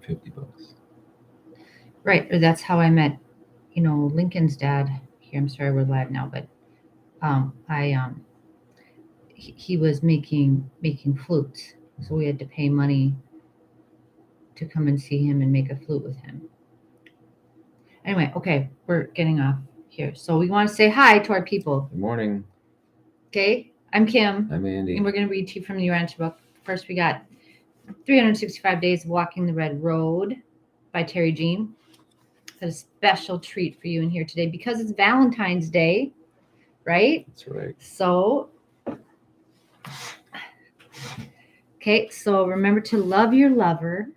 $50. Right. Or that's how I met, Lincoln's dad. Here, I'm sorry we're live now, but he was making flutes, so we had to pay money to come and see him and make a flute with him. Anyway, okay, we're getting off here. So we want to say hi to our people. Good morning. Okay, I'm Kim. I'm Andy. And we're going to read to you from the Urantia book. First, we got 365 Days of Walking the Red Road by Terry Jean. Got a special treat for you in here today because it's Valentine's Day, right? That's right. So, okay, so remember to love your lover,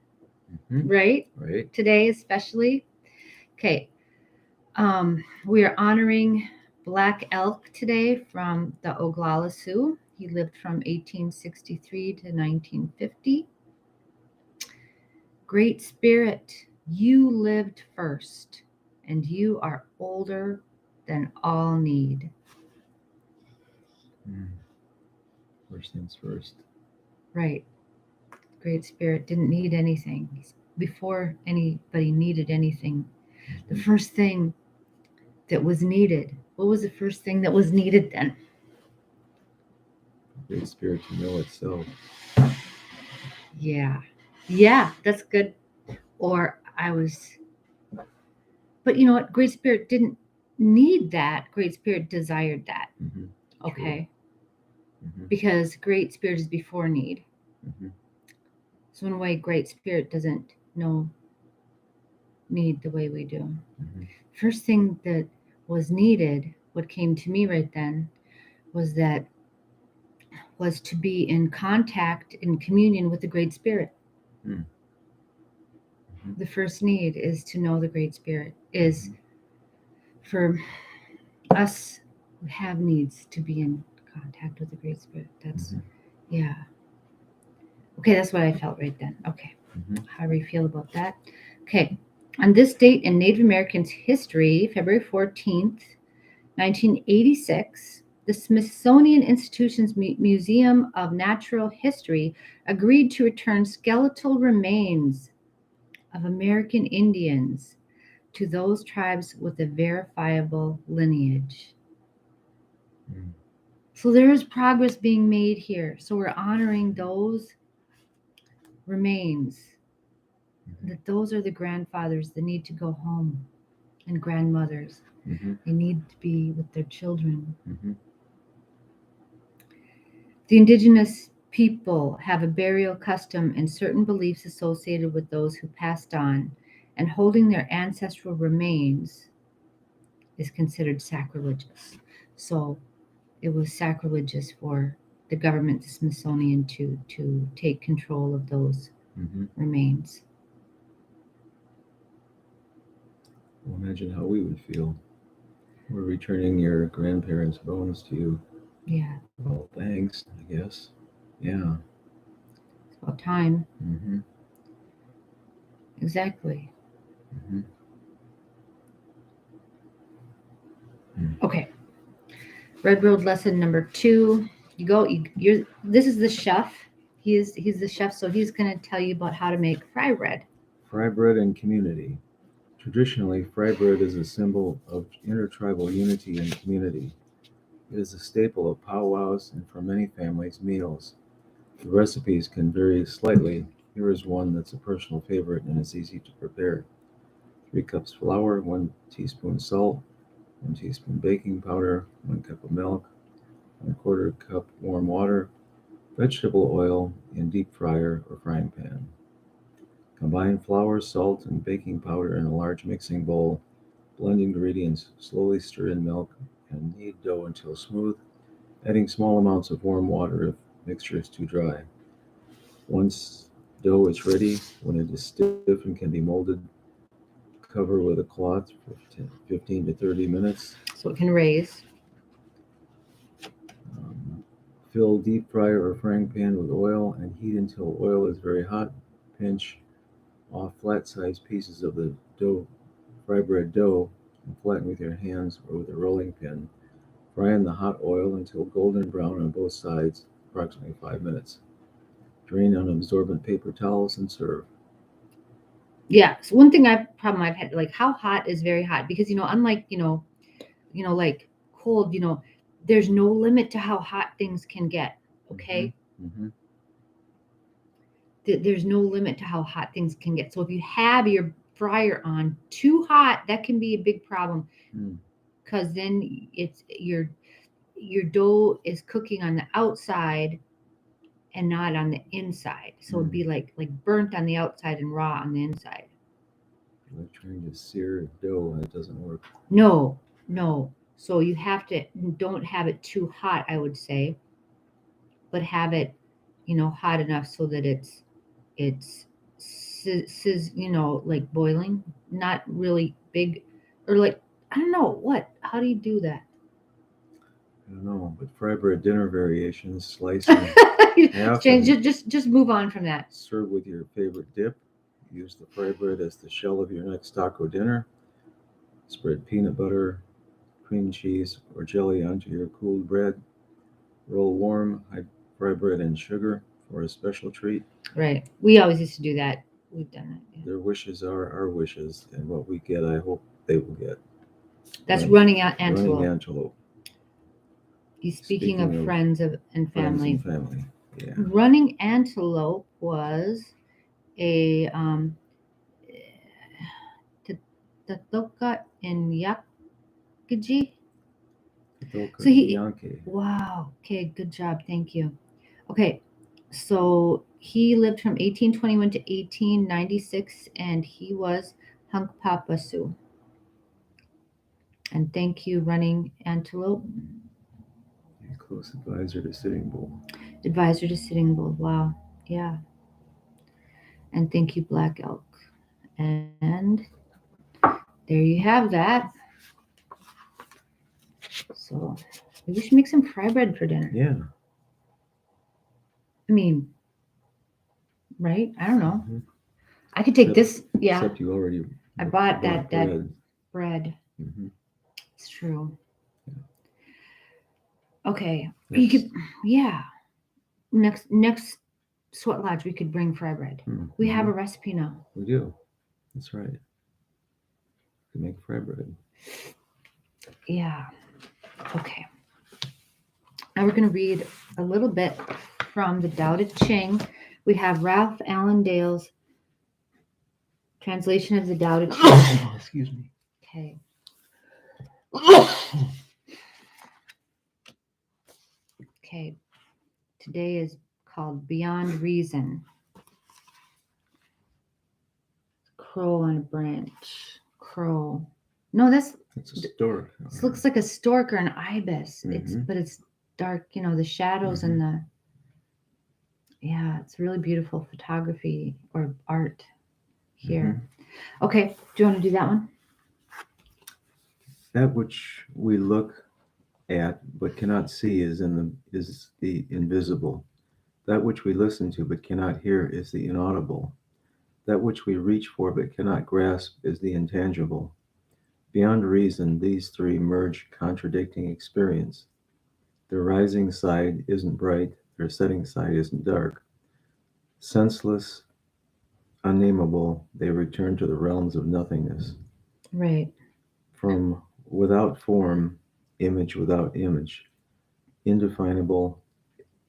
right? Right. Today, especially. Okay, we are honoring Black Elk today from the Oglala Sioux. He lived from 1863 to 1950. Great Spirit, you lived first, and you are older than all need. First things first. Right. Great Spirit didn't need anything. Before anybody needed anything, the first thing that was needed, what was the first thing that was needed then? Great Spirit to know itself. Yeah, that's good. But you know what? Great Spirit didn't need that. Great Spirit desired that. Okay. Because Great Spirit is before need. So in a way, Great Spirit doesn't know need the way we do. First thing that was needed, what came to me right then, was to be in contact, in communion with the Great Spirit. The first need is to know the Great Spirit, is for us who have needs to be in contact with the Great Spirit. That's, yeah. Okay, that's what I felt right then. Okay. How do you feel about that? Okay. On this date in Native Americans history, February 14th, 1986, the Smithsonian Institution's Museum of Natural History agreed to return skeletal remains of American Indians to those tribes with a verifiable lineage. So there is progress being made here. So we're honoring those remains, that those are the grandfathers that need to go home, and grandmothers. They need to be with their children. The indigenous people have a burial custom and certain beliefs associated with those who passed on, and holding their ancestral remains is considered sacrilegious. So it was sacrilegious for the government, the Smithsonian, to take control of those remains. Well, imagine how we would feel. We're returning your grandparents' bones to you. Yeah. Well, thanks, I guess. Yeah. It's about time. Exactly. Okay. Red Road lesson number 2. This is the chef. He's the chef, so he's going to tell you about how to make fry bread. Fry bread and community. Traditionally, fry bread is a symbol of intertribal unity and community. It is a staple of powwows and for many families' meals. The recipes can vary slightly. Here is one that's a personal favorite and is easy to prepare. 3 cups flour, 1 teaspoon salt, 1 teaspoon baking powder, 1 cup of milk, 1/4 cup warm water, vegetable oil in deep fryer or frying pan. Combine flour, salt, and baking powder in a large mixing bowl. Blend ingredients, slowly stir in milk, and knead dough until smooth, adding small amounts of warm water if mixture is too dry. Once dough is ready, when it is stiff and can be molded, cover with a cloth for 15 to 30 minutes. So it can raise. Fill deep fryer or frying pan with oil and heat until oil is very hot. Pinch off flat-sized pieces of the fry bread dough, and flatten with your hands or with a rolling pin. Fry in the hot oil until golden brown on both sides, approximately 5 minutes. Drain on absorbent paper towels and serve. Yeah. So one thing I've had, like, how hot is very hot, because unlike like cold, there's no limit to how hot things can get. Okay. Mm-hmm. There's no limit to how hot things can get. So if you have your fryer on too hot, that can be a big problem, Mm. because then it's your dough is cooking on the outside and not on the inside. So it'd be like burnt on the outside and raw on the inside. Like trying to sear dough and it doesn't work. No, no. So you have to don't have it too hot, I would say, but have it, hot enough so that it's like boiling, not really big, or like, I don't know what. How do you do that? I don't know, but fry bread dinner variations, slice in half Strange. and Just move on from that. serve with your favorite dip. Use the fry bread as the shell of your next taco dinner. Spread peanut butter, cream cheese, or jelly onto your cooled bread. Roll warm, hide fry bread in sugar for a special treat. Right. We always used to do that. We've done that. Yeah. Their wishes are our wishes, and what we get, I hope they will get. That's Running, running out running antelope. antelope. He's speaking Speaking of of friends and friends family. and family, yeah. Running antelope was a Tatoka in Yakaji. Kadoka So he, Yankee. wow. Okay, good job. Thank you. Okay, so he lived from 1821 to 1896, and he was Hunk Papasu. And thank you, Running Antelope, A close advisor to Sitting Bull. advisor to Sitting Bull. Wow, yeah. And thank you, Black Elk. And there you have that. So maybe we should make some fry bread for dinner. Yeah. I mean, right? I don't know. Mm-hmm. I could take this. Yeah, Except you already I bought that bread. bread. Mm-hmm. It's true. Okay, you Next. could. Yeah, next sweat lodge we could bring fry bread. Mm-hmm. We have a recipe now. We do. That's right. We make fry bread. Yeah. Okay. Now we're going to read a little bit from the Tao Te Ching. We have Ralph Allen Dale's translation of the Tao Te Ching. Excuse me. Okay. Okay. Today is called Beyond Reason. Crow on a branch. Crow. No, It's a stork. this looks like a stork or an ibis. Mm-hmm. But it's dark, the shadows and the, yeah, it's really beautiful photography or art here. Okay, do you want to do that one? That which we look at but cannot see is the invisible. That which we listen to but cannot hear is the inaudible. That which we reach for but cannot grasp is the intangible. Beyond reason, these three merge contradicting experience. Their rising side isn't bright, their setting side isn't dark. Senseless, unnameable, they return to the realms of nothingness. Right. From without form, image without image, indefinable,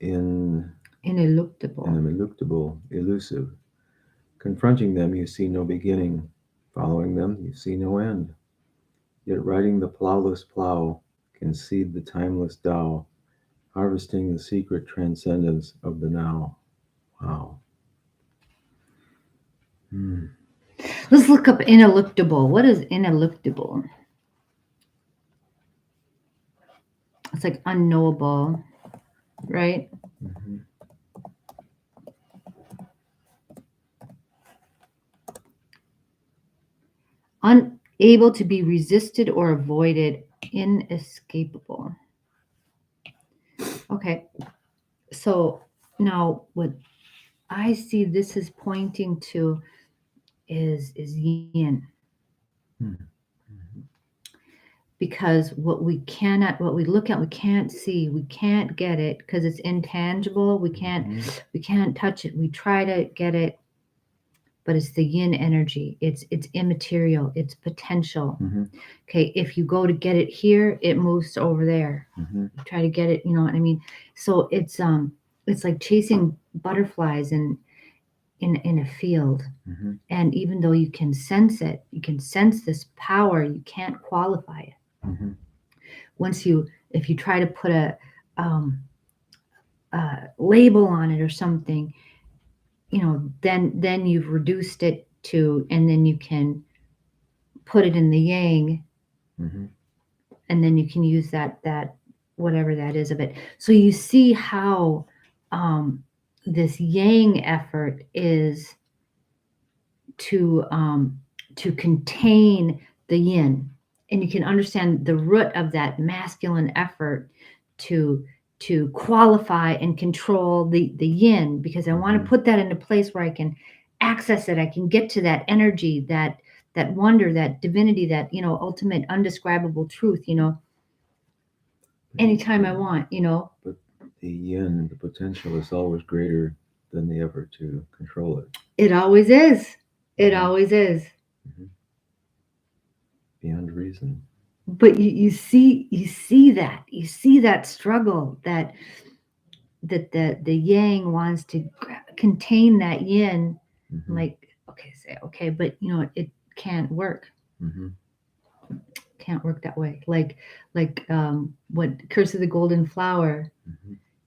Ineluctable. ineluctable, elusive. Confronting them, you see no beginning. Following them, you see no end. Yet riding the plowless plow can seed the timeless Tao, harvesting the secret transcendence of the now. Wow. Let's look up ineluctable. What is ineluctable? It's like unknowable, right? Mm-hmm. Unable to be resisted or avoided, inescapable. Okay, so now what I see this is pointing to is yin. Mm-hmm. Because what we look at, we can't see, we can't get it because it's intangible. We can't touch it. We try to get it, but it's the yin energy. It's immaterial. It's potential. Okay, if you go to get it here, it moves over there. You try to get it, you know what I mean? So it's like chasing butterflies in a field. And even though you can sense it, you can sense this power, you can't qualify it. If you try to put a label on it or something, you know, then you've reduced it to, and then you can put it in the yang, and then you can use that whatever that is of it. So you see how this yang effort is to contain the yin, and you can understand the root of that masculine effort to qualify and control the yin, because I want to put that in a place where I can access it. I can get to that energy, that wonder, that divinity, that, you know, ultimate undescribable truth, you know, anytime I want, you know. But the yin, the potential, is always greater than the effort to control it. It always is. It always is. Beyond reason. But you see that struggle, that the yang wants to contain that yin. Like, okay, but you know, it can't work. Can't work that way. Like what Curse of the Golden Flower.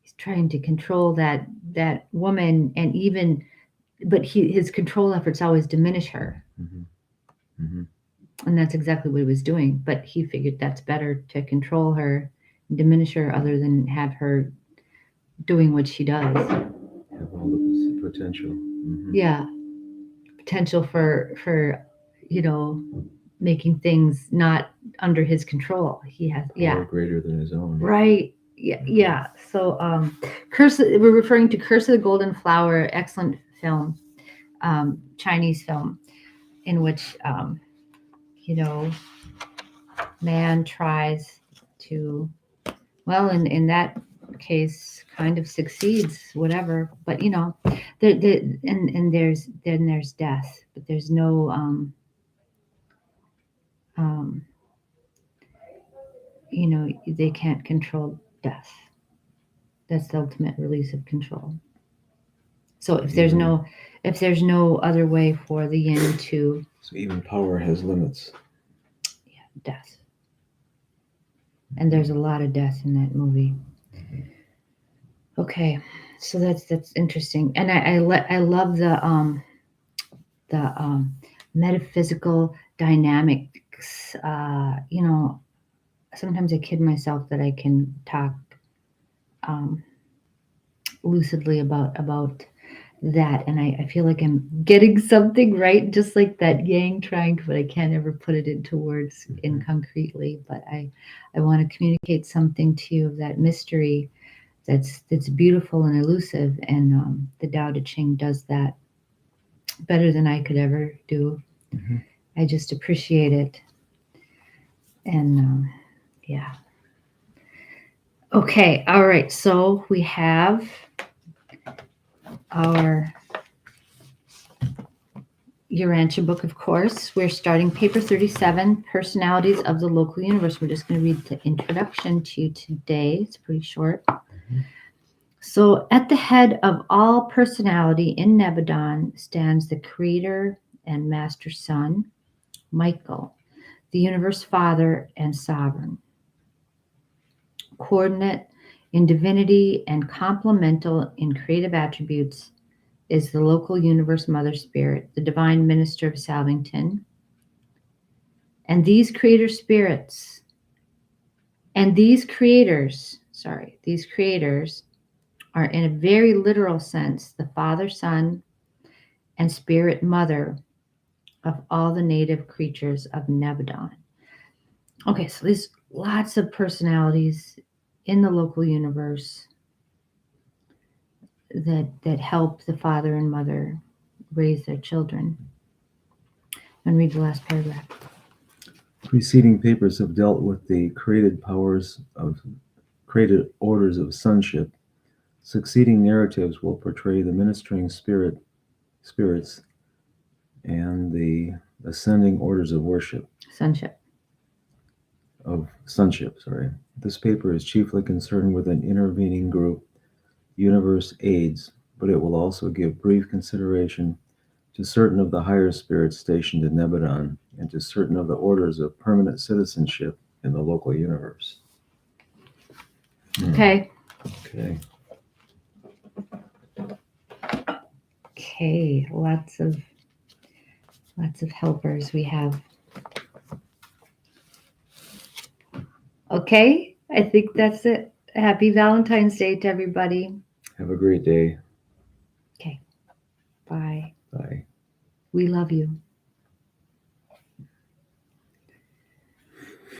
He's trying to control that woman, and even, but his control efforts always diminish her. And that's exactly what he was doing. But he figured that's better to control her, diminish her, other than have her doing what she does. Have all the potential. Yeah. Potential for, you know, making things not under his control. He has, or greater than his own. Right. Yeah. So we're referring to Curse of the Golden Flower, excellent film, Chinese film, in which you know, man tries to, well, in that case, kind of succeeds, whatever. But you know, and there's death, but there's no you know, they can't control death. That's the ultimate release of control. So if there's no other way for the yin to, so even power has limits. Yeah, death. And there's a lot of death in that movie. Okay, so that's interesting, and I love the metaphysical dynamics. You know, sometimes I kid myself that I can talk lucidly about that, and I feel like I'm getting something right, just like that yang triangle, but I can't ever put it into words in concretely. But I want to communicate something to you of that mystery that's beautiful and elusive, and the Tao Te Ching does that better than I could ever do. I just appreciate it, and yeah. Okay, all right. So we have our Urantia book, of course. We're starting paper 37, Personalities of the Local Universe. We're just going to read the introduction to you today. It's pretty short. So at the head of all personality in Nebadon stands the Creator and Master Son, Michael, the Universe Father and Sovereign. Coordinate in divinity and complemental in creative attributes is the local universe Mother Spirit, the divine minister of Salvington. And these creators are in a very literal sense the Father, Son, and Spirit Mother of all the native creatures of Nebadon. Okay, so there's lots of personalities in the local universe that help the father and mother raise their children. And read the last paragraph. Preceding papers have dealt with the created orders of sonship. Succeeding narratives will portray the ministering spirits and the ascending orders of worship. Sonship. Of sonship, sorry. This paper is chiefly concerned with an intervening group, universe aids, but it will also give brief consideration to certain of the higher spirits stationed in Nebadon and to certain of the orders of permanent citizenship in the local universe. Okay. Okay. Okay. Lots of helpers we have. Okay. I think that's it. Happy Valentine's Day to everybody. Have a great day. Okay. Bye. Bye. We love you.